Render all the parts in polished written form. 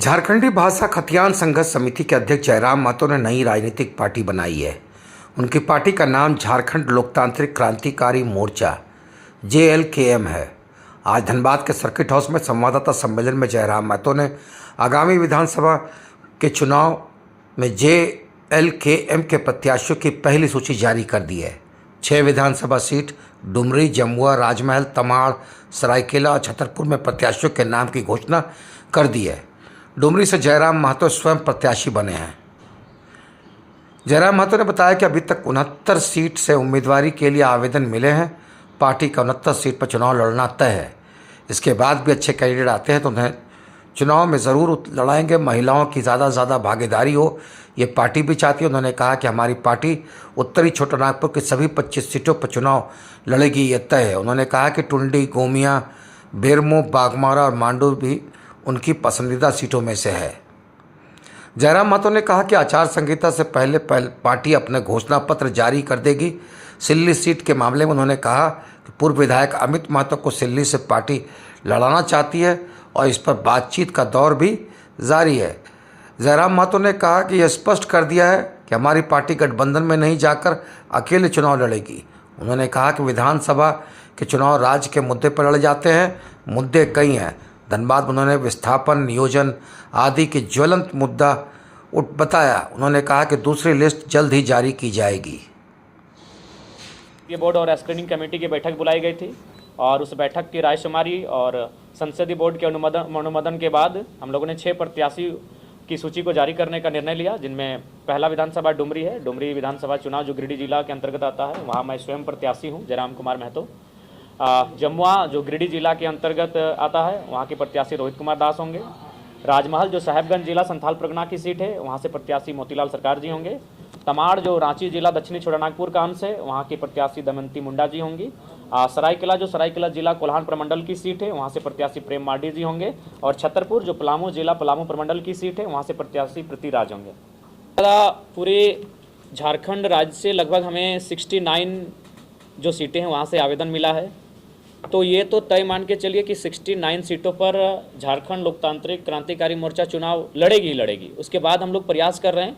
झारखंडी भाषा खतियान संघर्ष समिति के अध्यक्ष जयराम महतो ने नई राजनीतिक पार्टी बनाई है। उनकी पार्टी का नाम झारखंड लोकतांत्रिक क्रांतिकारी मोर्चा JLKM है। आज धनबाद के सर्किट हाउस में संवाददाता सम्मेलन में जयराम महतो ने आगामी विधानसभा के चुनाव में JLKM के प्रत्याशियों की पहली सूची जारी कर दी है। 6 विधानसभा सीट डुमरी, जमुआ, राजमहल, तमाड़, सरायकेला और छतरपुर में प्रत्याशियों के नाम की घोषणा कर दी है। डुमरी से जयराम महतो स्वयं प्रत्याशी बने हैं। जयराम महतो ने बताया कि अभी तक 69 सीट से उम्मीदवारी के लिए आवेदन मिले हैं। पार्टी का 69 सीट पर चुनाव लड़ना तय है। इसके बाद भी अच्छे कैंडिडेट आते हैं तो उन्हें चुनाव में ज़रूर लड़ाएंगे। महिलाओं की ज़्यादा से ज़्यादा भागीदारी हो, ये पार्टी भी चाहती है। उन्होंने कहा कि हमारी पार्टी उत्तरी छोटानागपुर की सभी 25 सीटों पर चुनाव लड़ेगी, ये तय है। उन्होंने कहा कि टुंडी, गोमिया, बेरमो, बागमारा और मांडू भी उनकी पसंदीदा सीटों में से है। जयराम महतो ने कहा कि आचार संहिता से पहले पार्टी अपने घोषणा पत्र जारी कर देगी। सिल्ली सीट के मामले में उन्होंने कहा कि पूर्व विधायक अमित महतो को सिल्ली से पार्टी लड़ाना चाहती है और इस पर बातचीत का दौर भी जारी है। जयराम महतो ने कहा कि यह स्पष्ट कर दिया है कि हमारी पार्टी गठबंधन में नहीं जाकर अकेले चुनाव लड़ेगी। उन्होंने कहा कि विधानसभा के चुनाव राज्य के मुद्दे पर लड़े जाते हैं। मुद्दे कई हैं। धनबाद में उन्होंने विस्थापन, नियोजन आदि के ज्वलंत मुद्दा बताया। उन्होंने कहा कि दूसरी लिस्ट जल्द ही जारी की जाएगी। ये बोर्ड और स्क्रीनिंग कमेटी की बैठक बुलाई गई थी और उस बैठक की रायशुमारी और संसदीय बोर्ड के अनुमोदन के बाद हम लोगों ने 6 प्रत्याशी की सूची को जारी करने का निर्णय लिया, जिनमें पहला विधानसभा डुमरी है। डुमरी विधानसभा चुनाव जो गिरिडीह जिला के अंतर्गत आता है, वहाँ मैं स्वयं प्रत्याशी हूँ, जयराम कुमार महतो। जमुआ जो गिरिडीह जिला के अंतर्गत आता है, वहाँ के प्रत्याशी रोहित कुमार दास होंगे। राजमहल जो साहेबगंज जिला संथाल परगना की सीट है, वहाँ से प्रत्याशी मोतीलाल सरकार जी होंगे। तमाड़ जो रांची जिला दक्षिणी छोटानागपुर का अंश है, वहाँ के प्रत्याशी दमयंती मुंडा जी होंगी। सरायकेला जो सरायकेला जिला कोल्हान प्रमंडल की सीट है, वहाँ से प्रत्याशी प्रेम मार्डी जी होंगे। और छतरपुर जो पलामू जिला पलामू प्रमंडल की सीट है, वहाँ से प्रत्याशी पृथ्वीराज होंगे। पूरे झारखंड राज्य से लगभग हमें 69 जो सीटें हैं वहाँ से आवेदन मिला है। तो ये तो तय मान के चलिए कि 69 सीटों पर झारखंड लोकतांत्रिक क्रांतिकारी मोर्चा चुनाव लड़ेगी। उसके बाद हम लोग प्रयास कर रहे हैं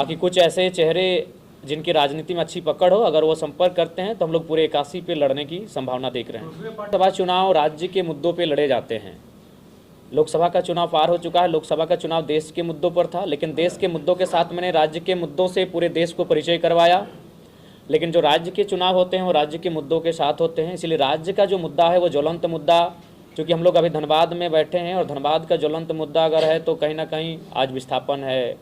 कि कुछ ऐसे चेहरे जिनकी राजनीति में अच्छी पकड़ हो, अगर वो संपर्क करते हैं तो हम लोग पूरे 81 पे लड़ने की संभावना देख रहे हैं। लोकसभा चुनाव राज्य के मुद्दों पे लड़े जाते हैं। लोकसभा का चुनाव पार हो चुका है। लोकसभा का चुनाव देश के मुद्दों पर था, लेकिन देश के मुद्दों के साथ मैंने राज्य के मुद्दों से पूरे देश को परिचय करवाया। लेकिन जो राज्य के चुनाव होते हैं वो राज्य के मुद्दों के साथ होते हैं, इसलिए राज्य का जो मुद्दा है वो ज्वलंत मुद्दा, क्योंकि हम लोग अभी धनबाद में बैठे हैं और धनबाद का ज्वलंत मुद्दा अगर है तो कहीं ना कहीं आज विस्थापन है,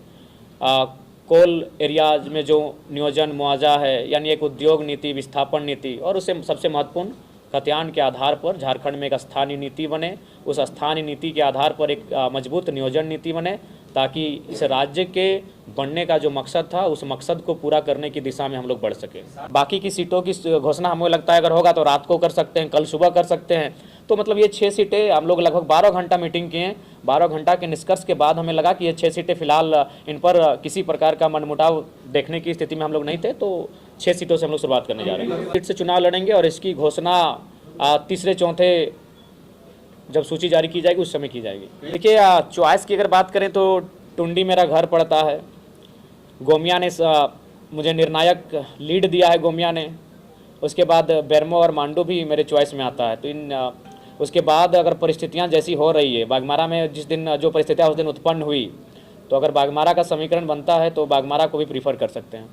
कोल एरियाज में जो नियोजन मुआवजा है, यानी एक उद्योग नीति, विस्थापन नीति, और उससे सबसे महत्वपूर्ण खतियान के आधार पर झारखंड में एक स्थानीय नीति बने। उस स्थानीय नीति के आधार पर एक मजबूत नियोजन नीति बने, ताकि इस राज्य के बनने का जो मकसद था उस मकसद को पूरा करने की दिशा में हम लोग बढ़ सकें। बाकी की सीटों की घोषणा हमें लगता है अगर होगा तो रात को कर सकते हैं, कल सुबह कर सकते हैं। तो मतलब ये 6 सीटें हम लोग लगभग 12 घंटा मीटिंग किए हैं। 12 घंटा के निष्कर्ष के बाद हमें लगा कि ये 6 सीटें फिलहाल इन पर किसी प्रकार का मनमुटाव देखने की स्थिति में हम लोग नहीं थे, तो 6 सीटों से हम लोग शुरुआत करने जा रहे हैं। सीट से चुनाव लड़ेंगे और इसकी घोषणा तीसरे चौथे जब सूची जारी की जाएगी उस समय की जाएगी। देखिए, चॉइस की अगर बात करें तो टुंडी मेरा घर पड़ता है। गोमिया ने मुझे निर्णायक लीड दिया है, गोमिया ने। उसके बाद बेरमो और मांडू भी मेरे चॉइस में आता है। तो उसके बाद अगर परिस्थितियां जैसी हो रही है, बागमारा में जिस दिन जो परिस्थितियां उस दिन उत्पन्न हुई, तो अगर बागमारा का समीकरण बनता है तो बागमारा को भी प्रीफर कर सकते हैं।